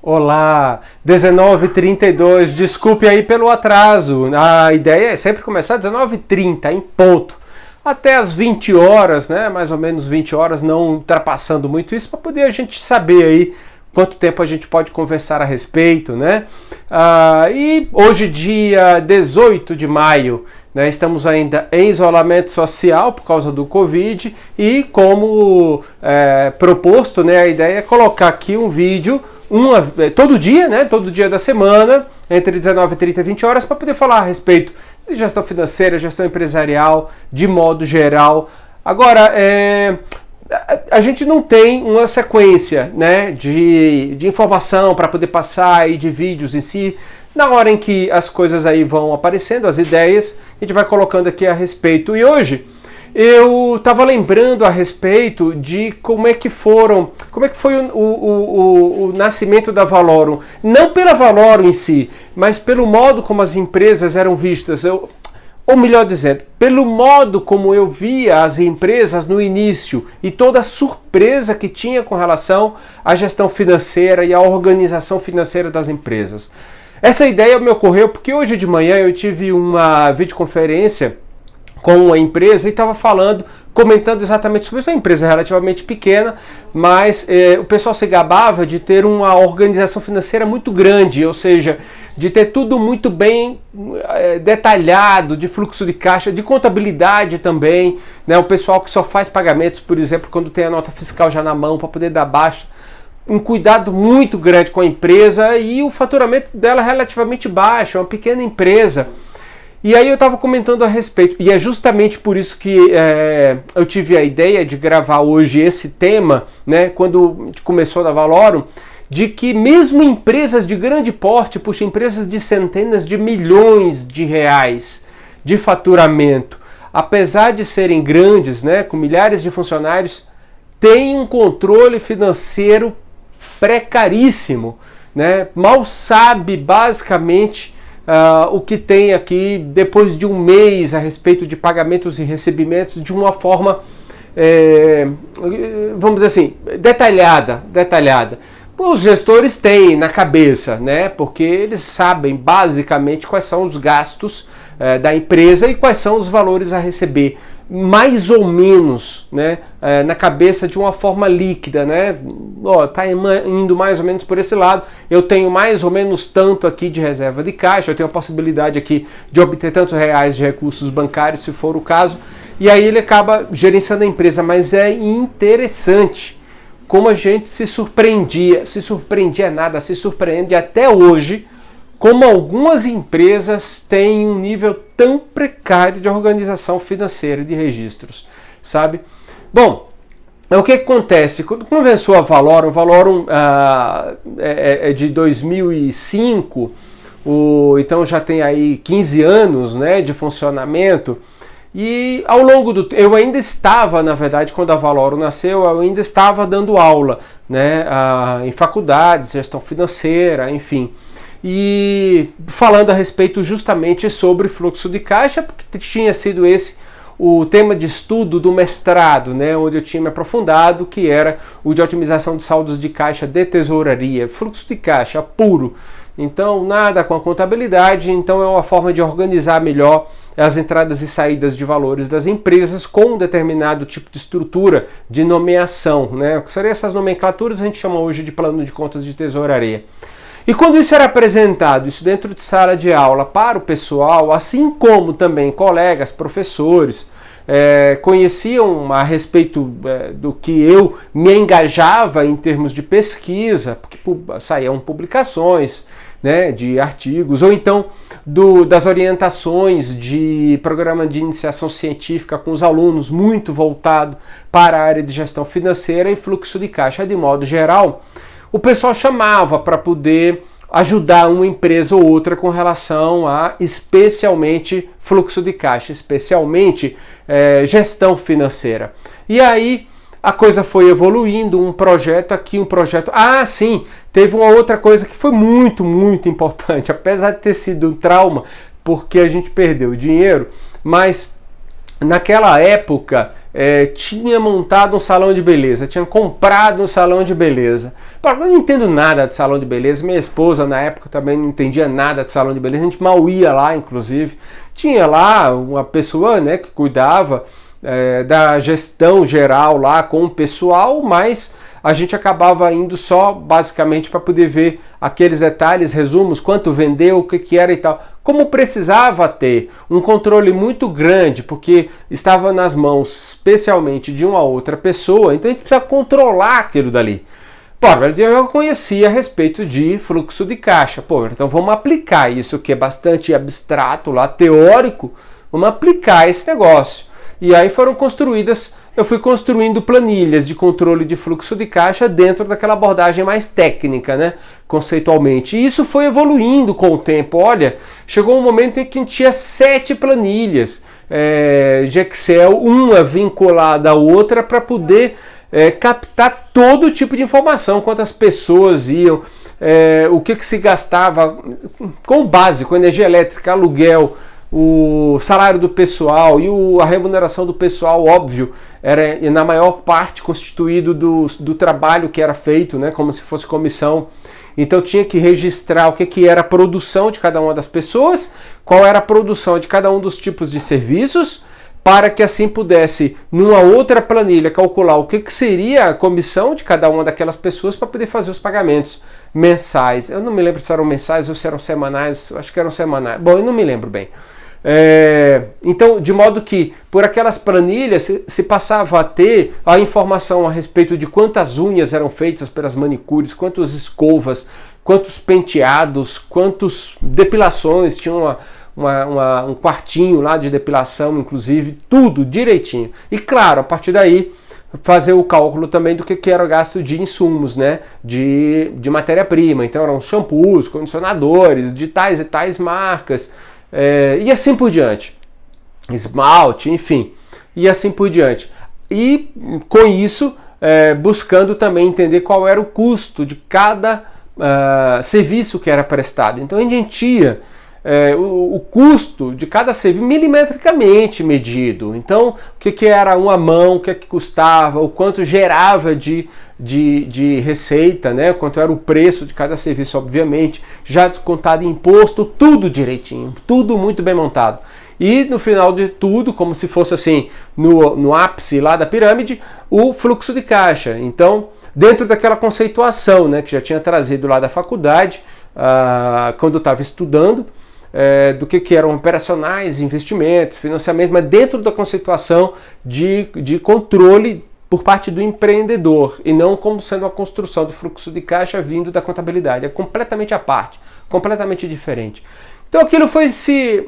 Olá, 19h32, desculpe aí pelo atraso, a ideia é sempre começar às 19h30, em ponto, até às 20 horas, né, mais ou menos 20 horas, não ultrapassando muito isso, para poder a gente saber aí quanto tempo a gente pode conversar a respeito, né, e hoje dia 18 de maio, né, estamos ainda em isolamento social por causa do Covid e como proposto, né, a ideia é colocar aqui um vídeo todo dia, né? Todo dia da semana, entre 19h30 e 20 horas, para poder falar a respeito de gestão financeira, gestão empresarial, de modo geral. Agora, a gente não tem uma sequência, né, de informação para poder passar e de vídeos em si. Na hora em que as coisas aí vão aparecendo, as ideias, a gente vai colocando aqui a respeito. E hoje eu estava lembrando a respeito de como é que foi o nascimento da Valorum. Não pela Valorum em si, mas pelo modo como as empresas eram vistas. Ou melhor dizendo, pelo modo como eu via as empresas no início e toda a surpresa que tinha com relação à gestão financeira e à organização financeira das empresas. Essa ideia me ocorreu porque hoje de manhã eu tive uma videoconferência com uma empresa e estava comentando exatamente sobre isso. É uma empresa relativamente pequena, mas o pessoal se gabava de ter uma organização financeira muito grande, ou seja, de ter tudo muito bem detalhado, de fluxo de caixa, de contabilidade também, né? O pessoal que só faz pagamentos, por exemplo, quando tem a nota fiscal já na mão para poder dar baixa, um cuidado muito grande com a empresa e o faturamento dela é relativamente baixo, é uma pequena empresa. E aí eu estava comentando a respeito, e é justamente por isso que eu tive a ideia de gravar hoje esse tema, né, quando começou da Valorum, de que mesmo empresas de grande porte, empresas de centenas de milhões de reais de faturamento, apesar de serem grandes, né, com milhares de funcionários, têm um controle financeiro precaríssimo, né, mal sabe basicamente o que tem aqui depois de um mês a respeito de pagamentos e recebimentos de uma forma, vamos dizer assim, detalhada. Os gestores têm na cabeça, né? Porque eles sabem basicamente quais são os gastos da empresa e quais são os valores a receber, mais ou menos, né, na cabeça de uma forma líquida, né? Tá indo mais ou menos por esse lado. Eu tenho mais ou menos tanto aqui de reserva de caixa, eu tenho a possibilidade aqui de obter tantos reais de recursos bancários, se for o caso. E aí ele acaba gerenciando a empresa, mas é interessante como a gente se surpreende até hoje, como algumas empresas têm um nível tão precário de organização financeira e de registros, sabe? Bom, o que acontece? Quando começou a Valorum é de 2005, então já tem aí 15 anos, né, de funcionamento. E ao longo do tempo, eu ainda estava, na verdade, quando a Valorum nasceu, eu ainda estava dando aula, né, em faculdades, gestão financeira, enfim. E falando a respeito justamente sobre fluxo de caixa, porque tinha sido esse o tema de estudo do mestrado, né, onde eu tinha me aprofundado, que era o de otimização de saldos de caixa de tesouraria, fluxo de caixa puro. Então, nada com a contabilidade, então é uma forma de organizar melhor as entradas e saídas de valores das empresas com um determinado tipo de estrutura de nomeação, né? O que seriam essas nomenclaturas a gente chama hoje de plano de contas de tesouraria. E quando isso era apresentado, isso dentro de sala de aula para o pessoal, assim como também colegas, professores, conheciam a respeito do que eu me engajava em termos de pesquisa, porque saíam publicações, né, de artigos, ou então das orientações de programa de iniciação científica com os alunos, muito voltado para a área de gestão financeira e fluxo de caixa de modo geral. O pessoal chamava para poder ajudar uma empresa ou outra com relação a especialmente fluxo de caixa, especialmente gestão financeira. E aí a coisa foi evoluindo, um projeto aqui, um projeto... Ah, sim, teve uma outra coisa que foi muito, muito importante, apesar de ter sido um trauma, porque a gente perdeu dinheiro, mas naquela época tinha montado um salão de beleza, tinha comprado um salão de beleza. Eu não entendo nada de salão de beleza, minha esposa na época também não entendia nada de salão de beleza, a gente mal ia lá, inclusive. Tinha lá uma pessoa, né, que cuidava da gestão geral lá com o pessoal, mas a gente acabava indo só basicamente para poder ver aqueles detalhes, resumos, quanto vendeu, o que era e tal. Como precisava ter um controle muito grande, porque estava nas mãos especialmente de uma outra pessoa, então a gente precisa controlar aquilo dali. Pô, eu conhecia a respeito de fluxo de caixa. Pô, então vamos aplicar isso que é bastante abstrato lá, teórico, vamos aplicar esse negócio. E aí eu fui construindo planilhas de controle de fluxo de caixa dentro daquela abordagem mais técnica, né, conceitualmente. E isso foi evoluindo com o tempo. Olha, chegou um momento em que a gente tinha 7 planilhas de Excel, uma vinculada à outra, para poder captar todo tipo de informação, quantas pessoas iam, o que se gastava com o básico, energia elétrica, aluguel, o salário do pessoal e a remuneração do pessoal, óbvio, era na maior parte constituído do trabalho que era feito, né, como se fosse comissão. Então tinha que registrar o que era a produção de cada uma das pessoas, qual era a produção de cada um dos tipos de serviços, para que assim pudesse, numa outra planilha, calcular o que seria a comissão de cada uma daquelas pessoas para poder fazer os pagamentos mensais. Eu não me lembro se eram mensais ou se eram semanais, acho que eram semanais. Bom, eu não me lembro bem. Então, de modo que por aquelas planilhas se passava a ter a informação a respeito de quantas unhas eram feitas pelas manicures, quantas escovas, quantos penteados, quantas depilações, tinha um quartinho lá de depilação, inclusive, tudo direitinho. E claro, a partir daí, fazer o cálculo também do que era o gasto de insumos, né, de matéria-prima. Então eram shampoos, condicionadores, de tais e tais marcas, e assim por diante. Esmalte, enfim, e assim por diante. E com isso, buscando também entender qual era o custo de cada serviço que era prestado. Então a gente tinha o custo de cada serviço milimetricamente medido. Então, o que era uma mão, o que custava, o quanto gerava de receita, né? Quanto era o preço de cada serviço, obviamente, já descontado imposto, tudo direitinho, tudo muito bem montado. E no final de tudo, como se fosse assim, no ápice lá da pirâmide, o fluxo de caixa. Então, dentro daquela conceituação, né, que já tinha trazido lá da faculdade, quando eu estava estudando, do que eram operacionais, investimentos, financiamento, mas dentro da conceituação de controle por parte do empreendedor, e não como sendo a construção do fluxo de caixa vindo da contabilidade. É completamente à parte, completamente diferente. Então aquilo foi se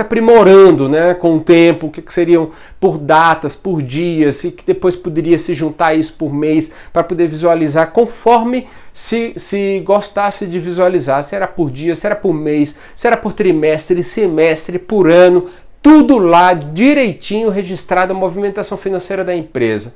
aprimorando, né, com o tempo, o que seriam por datas, por dias, e que depois poderia se juntar isso por mês para poder visualizar conforme se gostasse de visualizar, se era por dia, se era por mês, se era por trimestre, semestre, por ano, tudo lá direitinho registrado a movimentação financeira da empresa.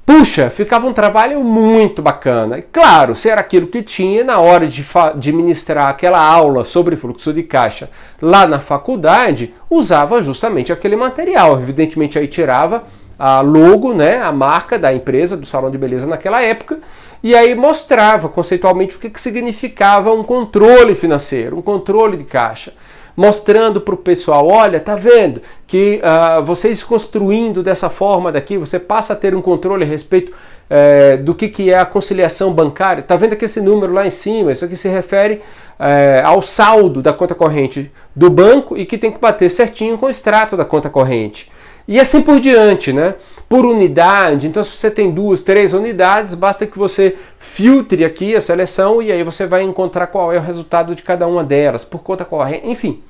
Puxa, ficava um trabalho muito bacana. E claro, se era aquilo que tinha na hora de ministrar aquela aula sobre fluxo de caixa lá na faculdade, usava justamente aquele material. Evidentemente aí tirava a logo, né, a marca da empresa, do salão de beleza naquela época, e aí mostrava conceitualmente o que significava um controle financeiro, um controle de caixa. Mostrando para o pessoal, olha, tá vendo que vocês construindo dessa forma daqui, você passa a ter um controle a respeito do que é a conciliação bancária. Tá vendo aqui esse número lá em cima? Isso aqui se refere ao saldo da conta corrente do banco e que tem que bater certinho com o extrato da conta corrente. E assim por diante, né? Por unidade, então se você tem 2, 3 unidades, basta que você filtre aqui a seleção e aí você vai encontrar qual é o resultado de cada uma delas, por conta corrente, enfim.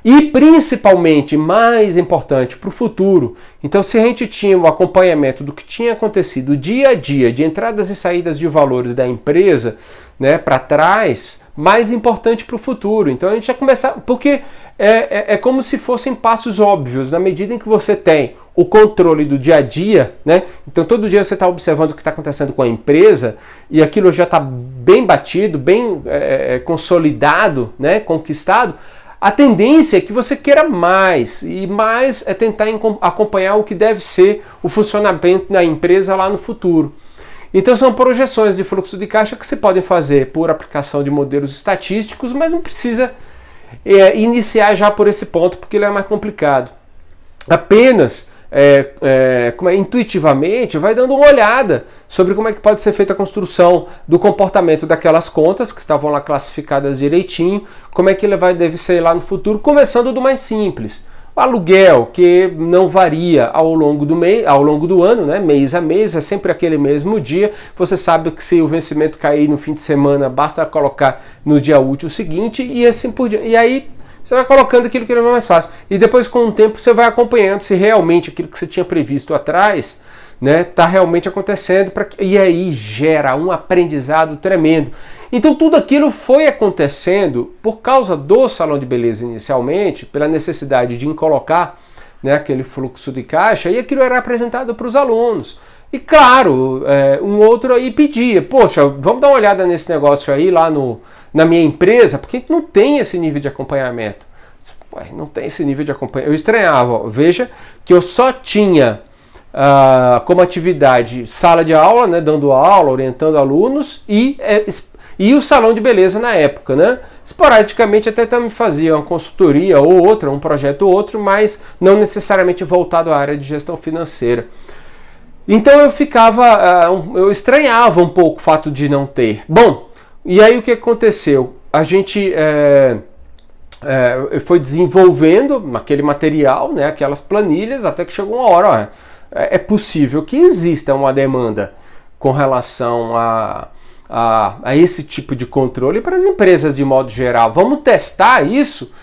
E principalmente, mais importante para o futuro, então se a gente tinha o acompanhamento do que tinha acontecido dia a dia, de entradas e saídas de valores da empresa, né, para trás, mais importante para o futuro. Então a gente já começar, porque é como se fossem passos óbvios, na medida em que você tem o controle do dia a dia, né? Então todo dia você está observando o que está acontecendo com a empresa e aquilo já está bem batido, bem consolidado, né, conquistado. a tendência é que você queira mais, e mais é tentar acompanhar o que deve ser o funcionamento da empresa lá no futuro. Então são projeções de fluxo de caixa que se podem fazer por aplicação de modelos estatísticos, mas não precisa iniciar já por esse ponto, porque ele é mais complicado. Apenas intuitivamente vai dando uma olhada sobre como é que pode ser feita a construção do comportamento daquelas contas que estavam lá classificadas direitinho, como é que ele deve ser lá no futuro, começando do mais simples. O aluguel, que não varia ao longo do ano, né, mês a mês, é sempre aquele mesmo dia. Você sabe que se o vencimento cair no fim de semana, basta colocar no dia útil seguinte e assim por diante. E aí você vai colocando aquilo que é mais fácil. E depois, com o tempo, você vai acompanhando se realmente aquilo que você tinha previsto atrás está realmente acontecendo. E aí gera um aprendizado tremendo. Então tudo aquilo foi acontecendo por causa do salão de beleza inicialmente, pela necessidade de colocar aquele fluxo de caixa, e aquilo era apresentado para os alunos. E claro, um outro aí pedia, poxa, vamos dar uma olhada nesse negócio aí lá na minha empresa, porque não tem esse nível de acompanhamento. Não tem esse nível de acompanhamento. Eu estranhava, veja que eu só tinha como atividade sala de aula, dando aula, orientando alunos, e o salão de beleza na época, Esporadicamente até também fazia uma consultoria ou outra, um projeto ou outro, mas não necessariamente voltado à área de gestão financeira. Então eu estranhava um pouco o fato de não ter. Bom, e aí o que aconteceu? A gente foi desenvolvendo aquele material, aquelas planilhas, até que chegou uma hora, é possível que exista uma demanda com relação a esse tipo de controle para as empresas de modo geral. Vamos testar isso?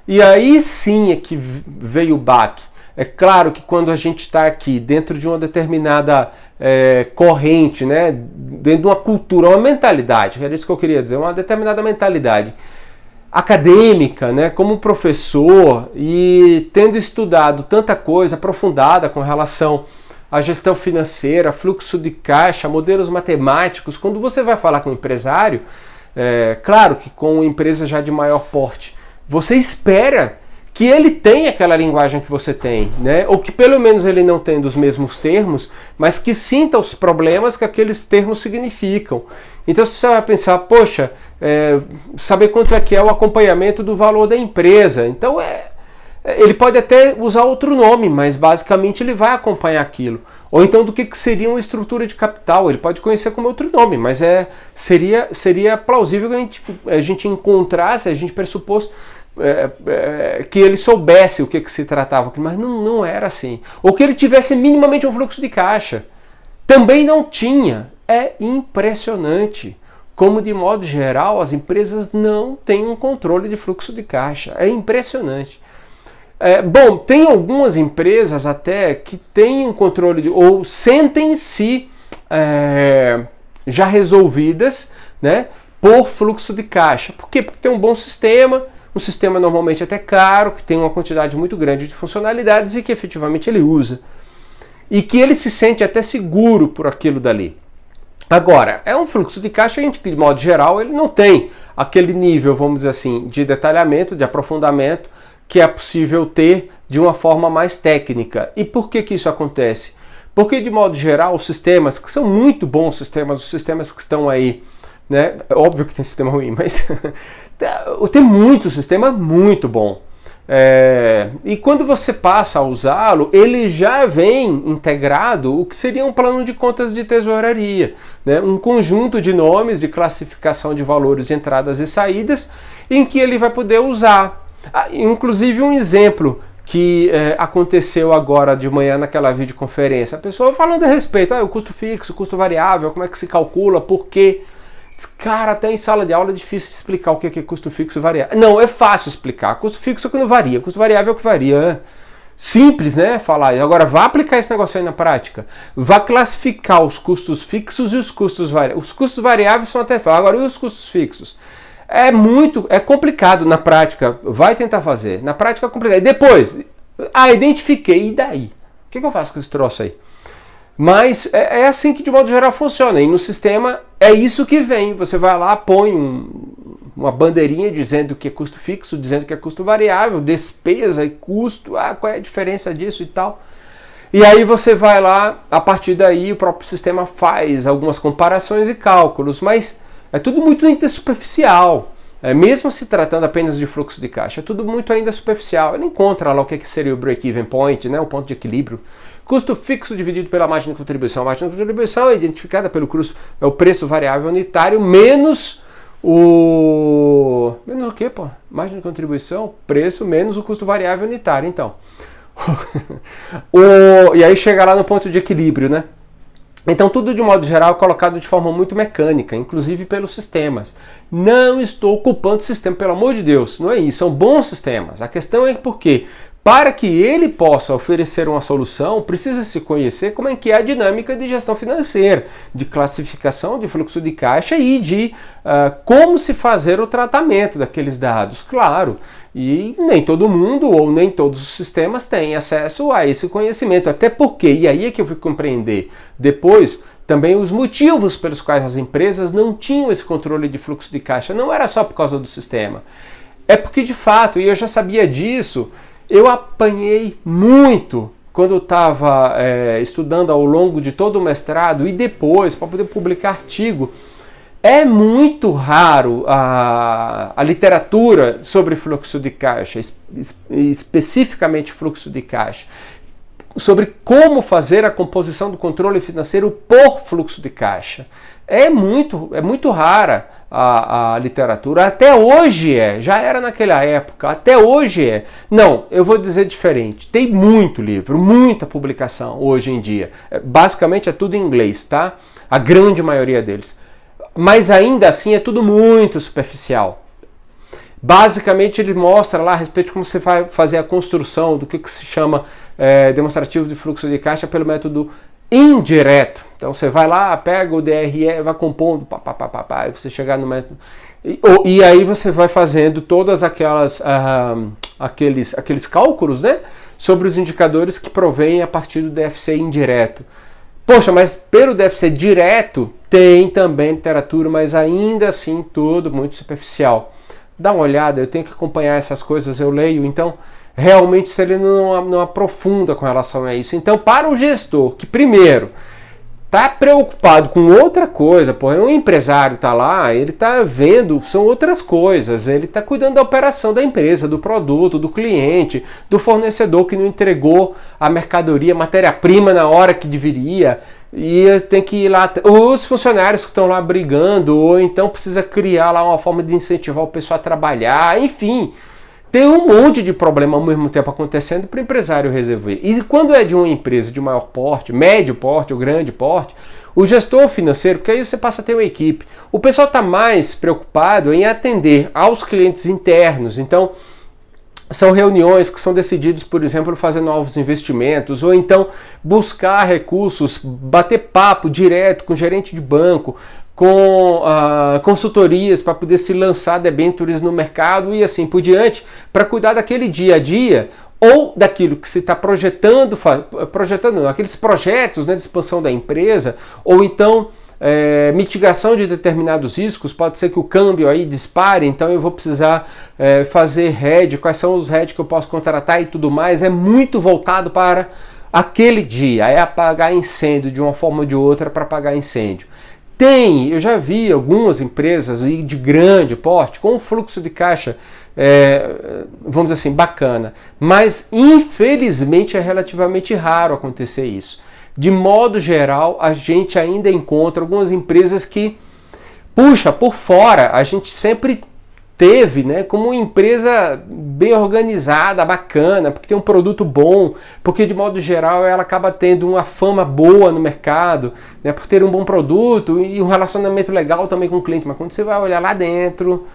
E aí sim é que veio o baque. É claro que quando a gente está aqui dentro de uma determinada corrente, dentro de uma cultura, uma mentalidade, era isso que eu queria dizer, uma determinada mentalidade acadêmica, como professor, e tendo estudado tanta coisa aprofundada com relação à gestão financeira, fluxo de caixa, modelos matemáticos, quando você vai falar com um empresário, claro que com uma empresa já de maior porte, você espera que ele tenha aquela linguagem que você tem, ou que pelo menos ele não tenha os mesmos termos, mas que sinta os problemas que aqueles termos significam. Então você vai pensar, poxa, saber quanto é que é o acompanhamento do valor da empresa. Então ele pode até usar outro nome, mas basicamente ele vai acompanhar aquilo. Ou então do que seria uma estrutura de capital, ele pode conhecer como outro nome, mas seria plausível que a gente encontrasse, a gente pressupôs que ele soubesse o que se tratava, mas não era assim. Ou que ele tivesse minimamente um fluxo de caixa. Também não tinha. É impressionante como, de modo geral, as empresas não têm um controle de fluxo de caixa. É impressionante. Bom, tem algumas empresas até que têm um controle, ou sentem-se já resolvidas, por fluxo de caixa. Por quê? Porque tem um bom sistema, um sistema normalmente até caro, que tem uma quantidade muito grande de funcionalidades e que efetivamente ele usa. E que ele se sente até seguro por aquilo dali. Agora, é um fluxo de caixa que, de modo geral, ele não tem aquele nível, vamos dizer assim, de detalhamento, de aprofundamento, que é possível ter de uma forma mais técnica. E por que isso acontece? Porque, de modo geral, os sistemas, que são muito bons sistemas, os sistemas que estão aí, é óbvio que tem sistema ruim, mas tem muito sistema muito bom. E quando você passa a usá-lo, ele já vem integrado o que seria um plano de contas de tesouraria, um conjunto de nomes de classificação de valores de entradas e saídas em que ele vai poder usar. Inclusive um exemplo que aconteceu agora de manhã naquela videoconferência, a pessoa falando a respeito, o custo fixo, o custo variável, como é que se calcula, por quê? Cara, até em sala de aula é difícil explicar o que é custo fixo e variável. Não, é fácil explicar. Custo fixo é que não varia, custo variável é o que varia. Simples, falar. Agora, vá aplicar esse negócio aí na prática. Vá classificar os custos fixos e os custos variáveis. Os custos variáveis são até fáceis. Agora, e os custos fixos? É complicado na prática. Vai tentar fazer. Na prática é complicado. E depois, identifiquei. E daí? O que eu faço com esse troço aí? Mas é assim que de modo geral funciona. E no sistema é isso que vem. Você vai lá, põe um uma bandeirinha dizendo que é custo fixo, dizendo que é custo variável, despesa e custo, qual é a diferença disso e tal. E aí você vai lá, a partir daí o próprio sistema faz algumas comparações e cálculos, mas é tudo muito ainda superficial. Mesmo se tratando apenas de fluxo de caixa, é tudo muito ainda superficial. Ele encontra lá o que seria o break-even point, né, o ponto de equilíbrio. Custo fixo dividido pela margem de contribuição. A margem de contribuição é identificada pelo custo, é o preço variável unitário menos o... Menos o quê, pô? Margem de contribuição, preço menos o custo variável unitário, então. E aí chega lá no ponto de equilíbrio, né? Então tudo de modo geral é colocado de forma muito mecânica, inclusive pelos sistemas. Não estou culpando o sistema, pelo amor de Deus, não é isso, são bons sistemas. A questão é porque, para que ele possa oferecer uma solução, precisa se conhecer como é que é a dinâmica de gestão financeira, de classificação de fluxo de caixa e de como se fazer o tratamento daqueles dados, claro. E nem todo mundo ou nem todos os sistemas têm acesso a esse conhecimento, até porque, e aí é que eu fui compreender depois, também os motivos pelos quais as empresas não tinham esse controle de fluxo de caixa. Não era só por causa do sistema, é porque de fato, e eu já sabia disso, eu apanhei muito quando eu estava estudando ao longo de todo o mestrado e depois para poder publicar artigo. É muito raro a literatura sobre fluxo de caixa, especificamente fluxo de caixa, sobre como fazer a composição do controle financeiro por fluxo de caixa. É muito rara a literatura, até hoje já era naquela época, até hoje é. Não, eu vou dizer diferente, tem muito livro, muita publicação hoje em dia, basicamente é tudo em inglês, tá? A grande maioria deles. Mas ainda assim é tudo muito superficial. Basicamente ele mostra lá a respeito de como você vai fazer a construção do que se chama demonstrativo de fluxo de caixa pelo método indireto. Então você vai lá, pega o DRE, vai compondo, e você chegar no método... E aí você vai fazendo todas aqueles cálculos, né, sobre os indicadores que provêm a partir do DFC indireto. Poxa, mas pelo DFC direto tem também literatura, mas ainda assim tudo muito superficial. Dá uma olhada, eu tenho que acompanhar essas coisas, eu leio, então realmente se ele não aprofunda com relação a isso. Então para o gestor que primeiro está preocupado com outra coisa, um empresário está lá, ele está vendo, são outras coisas, ele está cuidando da operação da empresa, do produto, do cliente, do fornecedor que não entregou a mercadoria, matéria-prima na hora que deveria, e tem que ir lá, os funcionários que estão lá brigando, ou então precisa criar lá uma forma de incentivar o pessoal a trabalhar, enfim... Tem um monte de problema ao mesmo tempo acontecendo para o empresário resolver. E quando é de uma empresa de maior porte, médio porte ou grande porte, o gestor financeiro, porque aí você passa a ter uma equipe, o pessoal está mais preocupado em atender aos clientes internos. Então, são reuniões que são decididas, por exemplo, fazer novos investimentos, ou então buscar recursos, bater papo direto com o gerente de banco, com consultorias para poder se lançar debêntures no mercado e assim por diante, para cuidar daquele dia a dia ou daquilo que se está projetando, aqueles projetos, né, de expansão da empresa, ou então mitigação de determinados riscos. Pode ser que o câmbio aí dispare, então eu vou precisar fazer hedge, quais são os hedge que eu posso contratar e tudo mais. É muito voltado para aquele dia, é apagar incêndio de uma forma ou de outra para apagar incêndio. Eu já vi algumas empresas de grande porte com um fluxo de caixa, vamos dizer assim, bacana, mas infelizmente é relativamente raro acontecer isso. De modo geral, a gente ainda encontra algumas empresas que, puxa, por fora, a gente sempre teve, né, como uma empresa bem organizada, bacana, porque tem um produto bom, porque de modo geral ela acaba tendo uma fama boa no mercado, né, por ter um bom produto e um relacionamento legal também com o cliente. Mas quando você vai olhar lá dentro,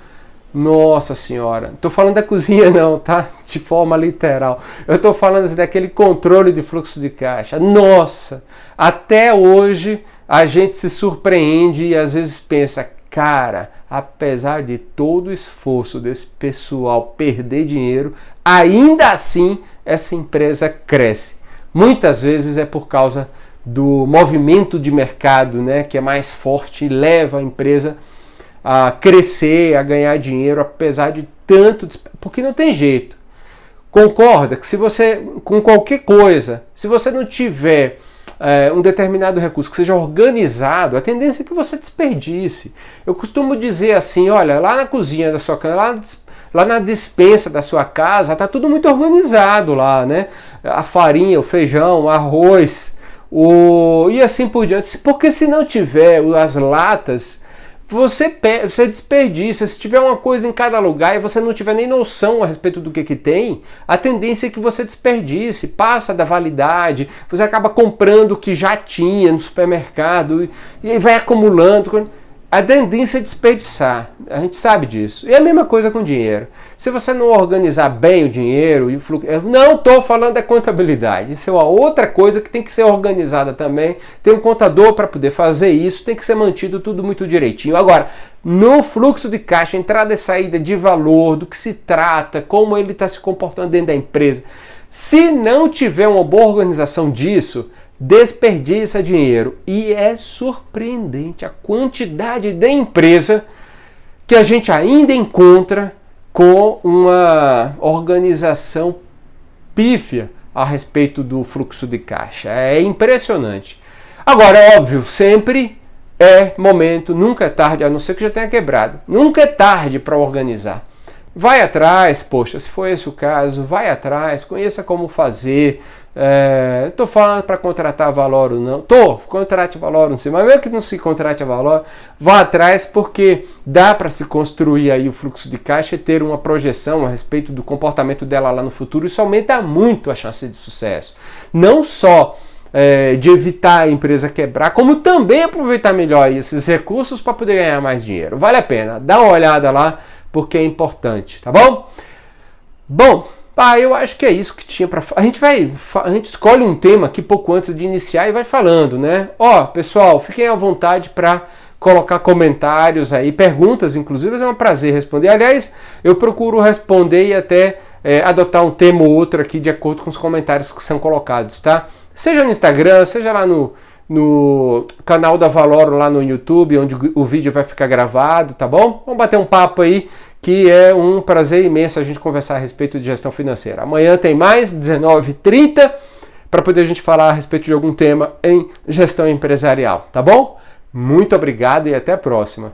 nossa senhora, não tô falando da cozinha não, tá? De forma literal. Eu tô falando assim, daquele controle de fluxo de caixa. Nossa, até hoje a gente se surpreende e às vezes pensa, cara, apesar de todo o esforço desse pessoal perder dinheiro, ainda assim essa empresa cresce. Muitas vezes é por causa do movimento de mercado, né, que é mais forte e leva a empresa a crescer, a ganhar dinheiro, apesar de tanto... Porque não tem jeito. Concorda que se você, com qualquer coisa, se você não tiver um determinado recurso que seja organizado, a tendência é que você desperdice. Eu costumo dizer assim, olha, lá na cozinha da sua casa, lá na despensa da sua casa, tá tudo muito organizado lá, né? A farinha, o feijão, o arroz, e assim por diante. Porque se não tiver as latas, você desperdiça. Se tiver uma coisa em cada lugar e você não tiver nem noção a respeito do que tem, a tendência é que você desperdice, passa da validade, você acaba comprando o que já tinha no supermercado e vai acumulando. A tendência é desperdiçar, a gente sabe disso. E a mesma coisa com dinheiro. Se você não organizar bem o dinheiro, eu não estou falando da contabilidade, isso é uma outra coisa que tem que ser organizada também. Tem um contador para poder fazer isso, tem que ser mantido tudo muito direitinho. Agora, no fluxo de caixa, entrada e saída de valor, do que se trata, como ele está se comportando dentro da empresa, se não tiver uma boa organização disso, desperdiça dinheiro. E é surpreendente a quantidade de empresa que a gente ainda encontra com uma organização pífia a respeito do fluxo de caixa. É impressionante. Agora, é óbvio, sempre é momento, nunca é tarde, a não ser que já tenha quebrado. Nunca é tarde para organizar. Vai atrás, poxa, se for esse o caso, vai atrás, conheça como fazer. Estou falando para contratar a Valor ou não. Contrate a Valor, não sei, mas mesmo que não se contrate a Valor, vá atrás, porque dá para se construir aí o fluxo de caixa e ter uma projeção a respeito do comportamento dela lá no futuro. Isso aumenta muito a chance de sucesso. Não só de evitar a empresa quebrar, como também aproveitar melhor esses recursos para poder ganhar mais dinheiro. Vale a pena, dá uma olhada lá, porque é importante, tá bom? Bom, eu acho que é isso que tinha para falar. A gente escolhe um tema aqui pouco antes de iniciar e vai falando, né? Pessoal, fiquem à vontade para colocar comentários aí, perguntas, inclusive, é um prazer responder. Aliás, eu procuro responder e até adotar um tema ou outro aqui de acordo com os comentários que são colocados, tá? Seja no Instagram, seja lá no canal da Valor lá no YouTube, onde o vídeo vai ficar gravado, tá bom? Vamos bater um papo aí, que é um prazer imenso a gente conversar a respeito de gestão financeira. Amanhã tem mais, 19h30, para poder a gente falar a respeito de algum tema em gestão empresarial, tá bom? Muito obrigado e até a próxima.